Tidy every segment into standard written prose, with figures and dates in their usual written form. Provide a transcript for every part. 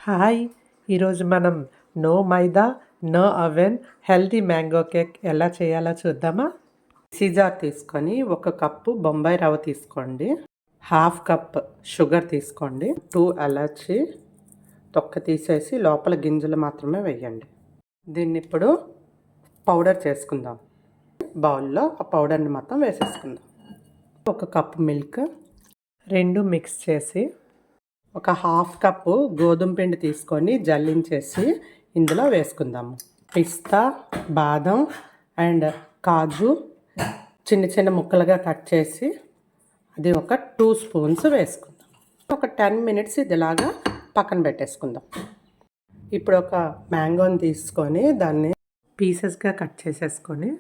Hi! ఈరోజు మనం no maida, no oven healthy mango cake ఎలా చేయాలో చూద్దామా? మిక్సీ జార్ తీసుకొని 1 కప్పు బొంబాయి రవ్వ తీసుకోండి. 1/2 కప్ షుగర్ తీసుకోండి. 2 ఎలాచి తొక్క తీసేసి లోపల గింజలు మాత్రమే వేయండి. దీన్ని ఇప్పుడు పౌడర్ చేసుకుందాం. బౌల్లో ఆ పౌడర్ని మొత్తం వేసేసుకుందాం. 1 కప్పు మిల్క్ 2 మిక్స్ చేసి 1/2 కప్పు గోధుమ పిండి తీసుకొని జల్లించేసి ఇందులో వేసుకుందాము. పిస్తా, బాదం అండ్ కాజు చిన్న చిన్న ముక్కలుగా కట్ చేసి అది ఒక 2 స్పూన్స్ వేసుకుందాం. ఒక 10 మినిట్స్ ఇదిలాగా పక్కన పెట్టేసుకుందాం. ఇప్పుడు ఒక మ్యాంగోని తీసుకొని దాన్ని పీసెస్గా కట్ చేసేసుకొని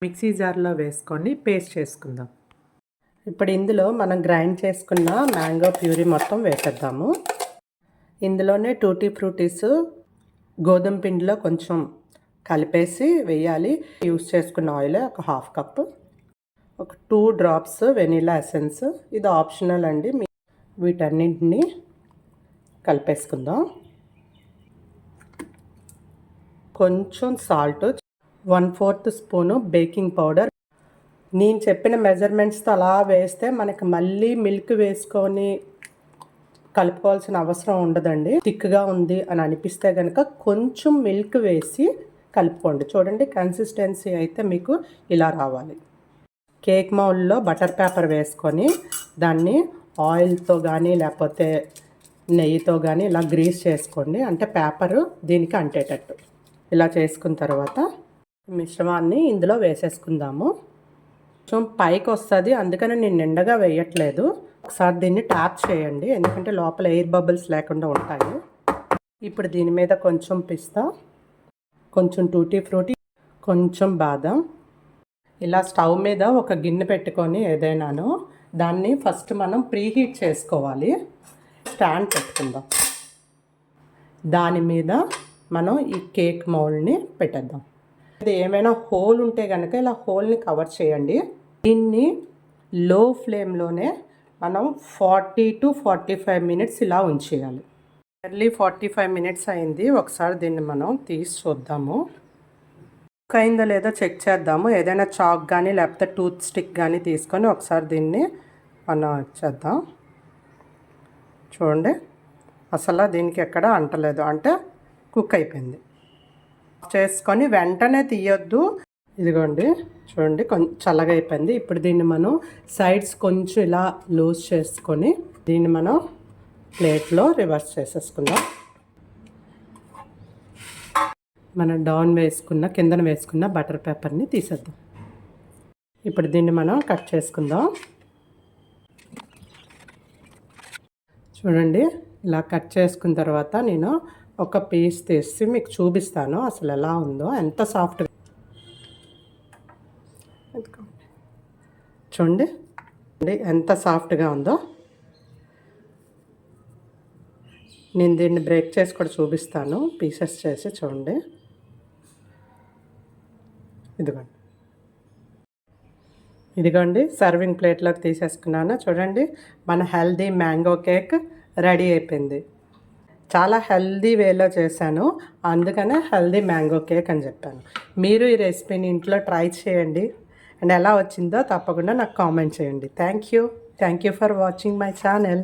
మిక్సీ జార్లో వేసుకొని పేస్ట్ చేసుకుందాం. ఇప్పుడు ఇందులో మనం గ్రైండ్ చేసుకున్న మ్యాంగో ప్యూరీ మొత్తం వేసేద్దాము. ఇందులోనే టూటీ ఫ్రూటీస్ గోధుమ పిండిలో కొంచెం కలిపేసి వేయాలి. యూస్ చేసుకున్న ఆయిల్ ఒక 1/2 కప్పు, ఒక 2 డ్రాప్స్ వెనీలా ఎసెన్స్, ఇది ఆప్షనల్ అండి. వీటన్నింటినీ కలిపేసుకుందాం. కొంచెం సాల్ట్, 1/4 స్పూను బేకింగ్ పౌడర్. నేను చెప్పిన మెజర్మెంట్స్తో అలా వేస్తే మనకి మళ్ళీ మిల్క్ వేసుకొని కలుపుకోవాల్సిన అవసరం ఉండదండి. థిక్గా ఉంది అని అనిపిస్తే కనుక కొంచెం మిల్క్ వేసి కలుపుకోండి. చూడండి, కన్సిస్టెన్సీ అయితే మీకు ఇలా రావాలి. కేక్ మౌల్డ్లో బటర్ పేపర్ వేసుకొని దాన్ని ఆయిల్తో కానీ లేకపోతే నెయ్యితో కానీ ఇలా గ్రీస్ చేసుకోండి. అంటే పేపరు దీనికి అంటేటట్టు. ఇలా చేసుకున్న తర్వాత మిశ్రమాన్ని ఇందులో వేసేసుకుందాము. కొంచెం పైకి వస్తుంది, అందుకని నేను నిండగా వేయట్లేదు. ఒకసారి దీన్ని ట్యాప్ చేయండి, ఎందుకంటే లోపల ఎయిర్ బబుల్స్ లేకుండా ఉంటాయి. ఇప్పుడు దీని మీద కొంచెం పిస్తా, కొంచెం టూటీ ఫ్రూటీ, కొంచెం బాదం. ఇలా స్టవ్ మీద ఒక గిన్నె పెట్టుకొని ఏదైనాను దాన్ని ఫస్ట్ మనం ప్రీహీట్ చేసుకోవాలి. స్టాండ్ పెట్టుకుందాం. దాని మీద మనం ఈ కేక్ మౌల్డ్ని పెట్టేద్దాం. ఇది ఏమైనా హోల్ ఉంటే కనుక ఇలా హోల్ని కవర్ చేయండి. దీన్ని లో ఫ్లేమ్లోనే మనం 40 to 45 మినిట్స్ ఇలా ఉంచేయాలి. ఎర్లీ 45 మినిట్స్ అయింది. ఒకసారి దీన్ని మనం తీసి చూద్దాము. కుక్ అయిందో లేదో చెక్ చేద్దాము. ఏదైనా చాక్ కానీ లేకపోతే టూత్ స్టిక్ కానీ తీసుకొని ఒకసారి దీన్ని మనం చేద్దాం. చూడండి, అసలు దీనికి ఎక్కడ అంటలేదు, అంటే కుక్ అయిపోయింది. చేసుకొని వెంటనే తీయొద్దు. ఇదిగోండి, చూడండి, కొంచెం చల్లగా అయిపోయింది. ఇప్పుడు దీన్ని మనం సైడ్స్ కొంచెం ఇలా లూజ్ చేసుకొని దీన్ని మనం ప్లేట్లో రివర్స్ చేసేసుకుందాం. మనం డౌన్ వేసుకున్న కిందన వేసుకున్న బటర్ పేపర్ని తీసేద్దాం. ఇప్పుడు దీన్ని మనం కట్ చేసుకుందాం. చూడండి, ఇలా కట్ చేసుకున్న తర్వాత నేను ఒక పీస్ తీసి మీకు చూపిస్తాను అసలు ఎలా ఉందో. ఎంత సాఫ్ట్గా, చూడండి ఎంత సాఫ్ట్గా ఉందో. నేను దీన్ని బ్రేక్ చేసి కూడా చూపిస్తాను, పీసెస్ చేసి. చూడండి, ఇదిగోండి సర్వింగ్ ప్లేట్లోకి తీసేసుకున్నాను. చూడండి, మన హెల్దీ మ్యాంగో కేక్ రెడీ అయిపోయింది. చాలా హెల్దీ వేలో చేశాను, అందుకనే హెల్దీ మ్యాంగో కేక్ అని చెప్పాను. మీరు ఈ రెసిపీని ఇంట్లో ట్రై చేయండి అండ్ ఎలా వచ్చిందో తప్పకుండా నాకు కామెంట్ చేయండి. Thank you for watching my channel.